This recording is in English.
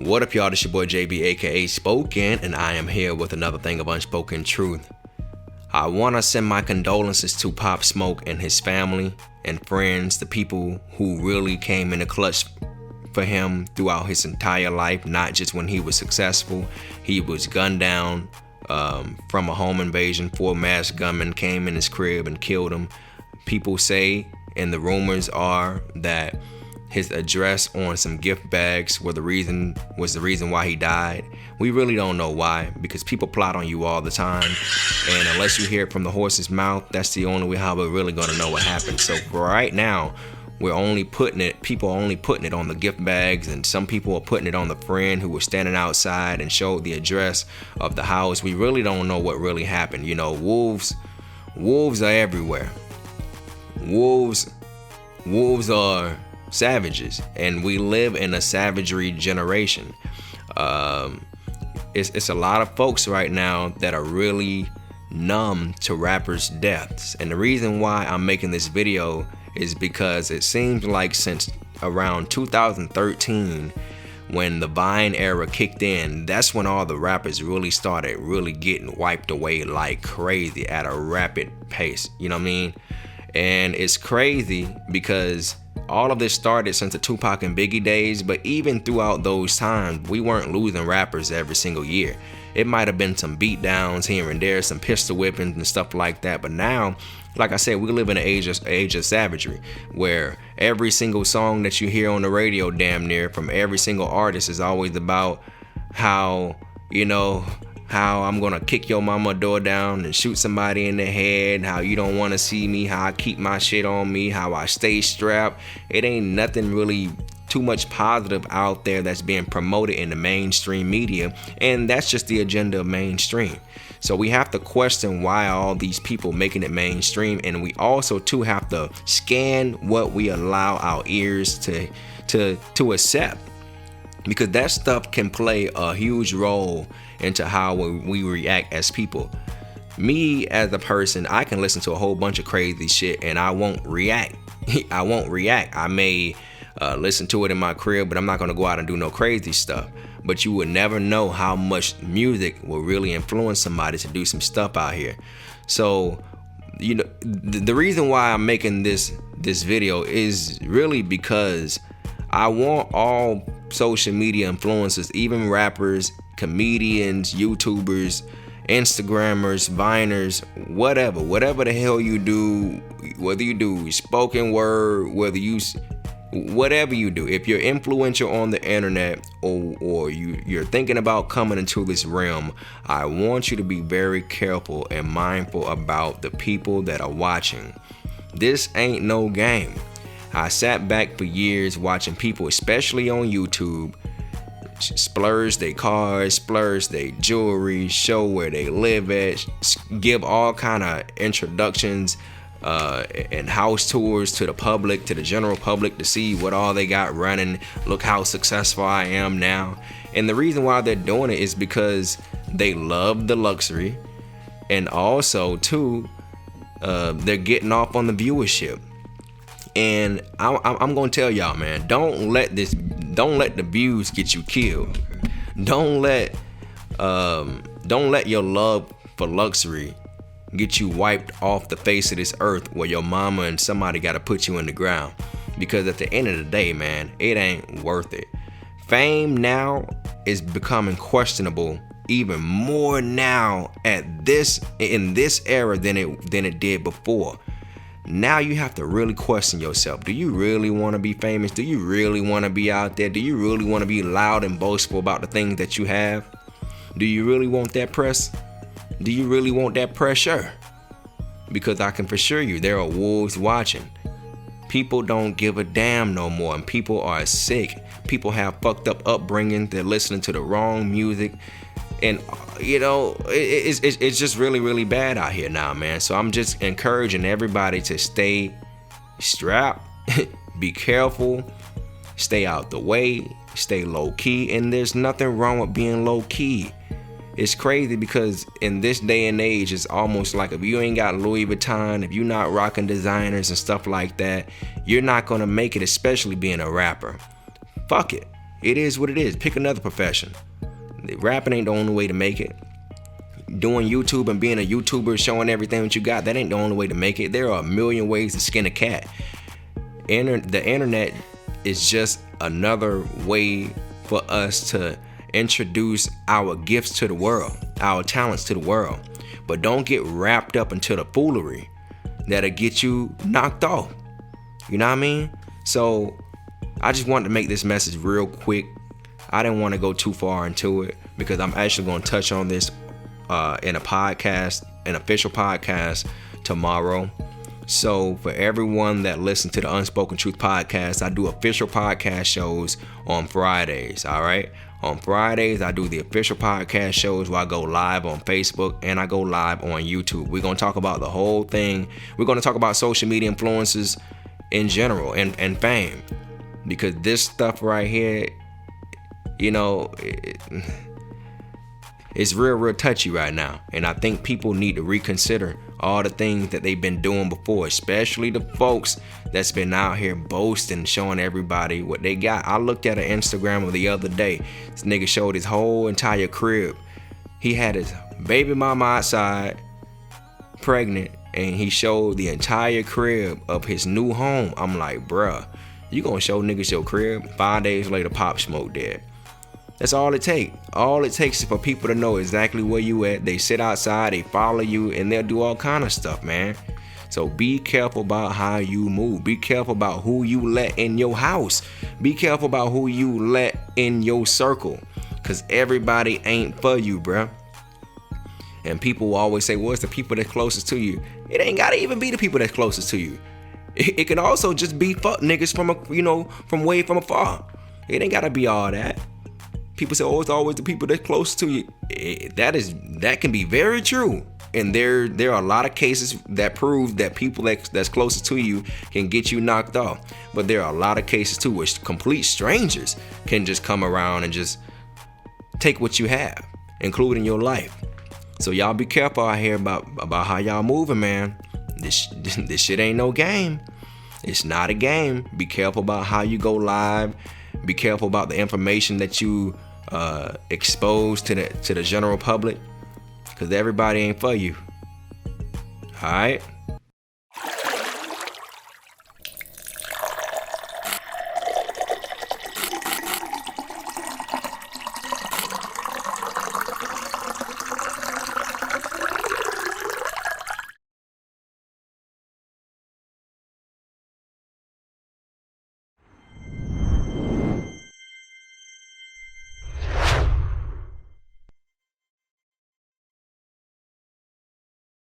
What up, y'all? This your boy JB, aka Spoken, and I am here with another thing of unspoken truth. I want to send my condolences to Pop Smoke and his family and friends, the people who really came in the clutch for him throughout his entire life, not just when he was successful. He was gunned down from a home invasion. 4 masked gunmen came in his crib and killed him. People say, and the rumors are, that his address on some gift bags was the reason why he died. We really don't know why, because people plot on you all the time, and unless you hear it from the horse's mouth, that's the only way how we're really gonna know what happened. So for right now, people are only putting it on the gift bags, and some people are putting it on the friend who was standing outside and showed the address of the house. We really don't know what really happened. You know, wolves are everywhere. Wolves are savages, and we live in a savagery generation. It's a lot of folks right now that are really numb to rappers' deaths, and the reason why I'm making this video is because it seems like since around 2013, when the Vine era kicked in, that's when all the rappers really started getting wiped away like crazy at a rapid pace. You know what I mean? And it's crazy because all of this started since the Tupac and Biggie days, but even throughout those times, we weren't losing rappers every single year. It might have been some beatdowns here and there, some pistol whippings and stuff like that, but now, like I said, we live in an age of savagery, where every single song that you hear on the radio, damn near, from every single artist is always about how I'm gonna kick your mama door down and shoot somebody in the head, how you don't wanna see me, how I keep my shit on me, how I stay strapped. It ain't nothing really too much positive out there that's being promoted in the mainstream media, and that's just the agenda of mainstream. So we have to question why all these people making it mainstream, and we also too have to scan what we allow our ears to accept, because that stuff can play a huge role into how we react as people. Me as a person, I can listen to a whole bunch of crazy shit and I won't react. I may listen to it in my crib, but I'm not gonna go out and do no crazy stuff. But you would never know how much music will really influence somebody to do some stuff out here. So, you know, the reason why I'm making this video is really because I want all social media influencers, even rappers, comedians, YouTubers, Instagrammers, Viners, whatever the hell you do, whether you do spoken word, whatever you do, if you're influential on the internet or you're thinking about coming into this realm, I want you to be very careful and mindful about the people that are watching. This ain't no game. I sat back for years watching people, especially on YouTube, splurge their cars, splurge their jewelry, show where they live at, give all kind of introductions and house tours to the public, to the general public, to see what all they got running. Look how successful I am now. And the reason why they're doing it is because they love the luxury, and also too, they're getting off on the viewership. And I'm gonna tell y'all, man, don't let the views get you killed. Don't let your love for luxury get you wiped off the face of this earth, where your mama and somebody gotta put you in the ground. Because at the end of the day, man, it ain't worth it. Fame now is becoming questionable even more now in this era than it did before. Now you have to really question yourself. Do you really want to be famous? Do you really want to be out there? Do you really want to be loud and boastful about the things that you have? Do you really want that press? Do you really want that pressure? Because I can assure you, there are wolves watching. People don't give a damn no more, and people are sick. People have fucked up upbringing. They're listening to the wrong music. And, you know, it's just really bad out here now, man. So I'm just encouraging everybody to stay strapped, be careful, stay out the way, stay low key. And there's nothing wrong with being low key. It's crazy because in this day and age, it's almost like if you ain't got Louis Vuitton, if you're not rocking designers and stuff like that, you're not going to make it, especially being a rapper. Fuck it. It is what it is. Pick another profession. Rapping ain't the only way to make it. Doing YouTube and being a YouTuber, showing everything that you got, that ain't the only way to make it. There are a million ways to skin a cat. The internet is just another way for us to introduce our gifts to the world, our talents to the world. But don't get wrapped up into the foolery that'll get you knocked off. You know what I mean? So I just wanted to make this message real quick. I didn't want to go too far into it because I'm actually going to touch on this in a podcast, an official podcast tomorrow. So for everyone that listens to the Unspoken Truth podcast, I do official podcast shows on Fridays. All right. On Fridays, I do the official podcast shows where I go live on Facebook and I go live on YouTube. We're going to talk about the whole thing. We're going to talk about social media influencers in general and fame, because this stuff right here, you know, it's real touchy right now. And I think people need to reconsider all the things that they've been doing before, especially the folks that's been out here boasting, showing everybody what they got. I looked at an Instagram the other day. This nigga showed his whole entire crib. He had his baby mama outside, pregnant, and he showed the entire crib of his new home. I'm like, bruh, you gonna show niggas your crib? 5 days later, Pop Smoke dead. That's all it takes. All it takes is for people to know exactly where you at. They sit outside, they follow you, and they'll do all kind of stuff, man. So be careful about how you move. Be careful about who you let in your house. Be careful about who you let in your circle, because everybody ain't for you, bruh. And people will always say, well, it's the people that's closest to you. It ain't gotta even be the people that's closest to you. It can also just be fuck niggas from way from afar. It ain't gotta be all that. People say, oh, it's always the people that's close to you. That can be very true. And there are a lot of cases that prove that people that's closest to you can get you knocked off. But there are a lot of cases too where complete strangers can just come around and just take what you have, including your life. So y'all be careful out here about how y'all moving, man. This shit ain't no game. It's not a game. Be careful about how you go live. Be careful about the information that you expose to the general public, because everybody ain't for you. All right.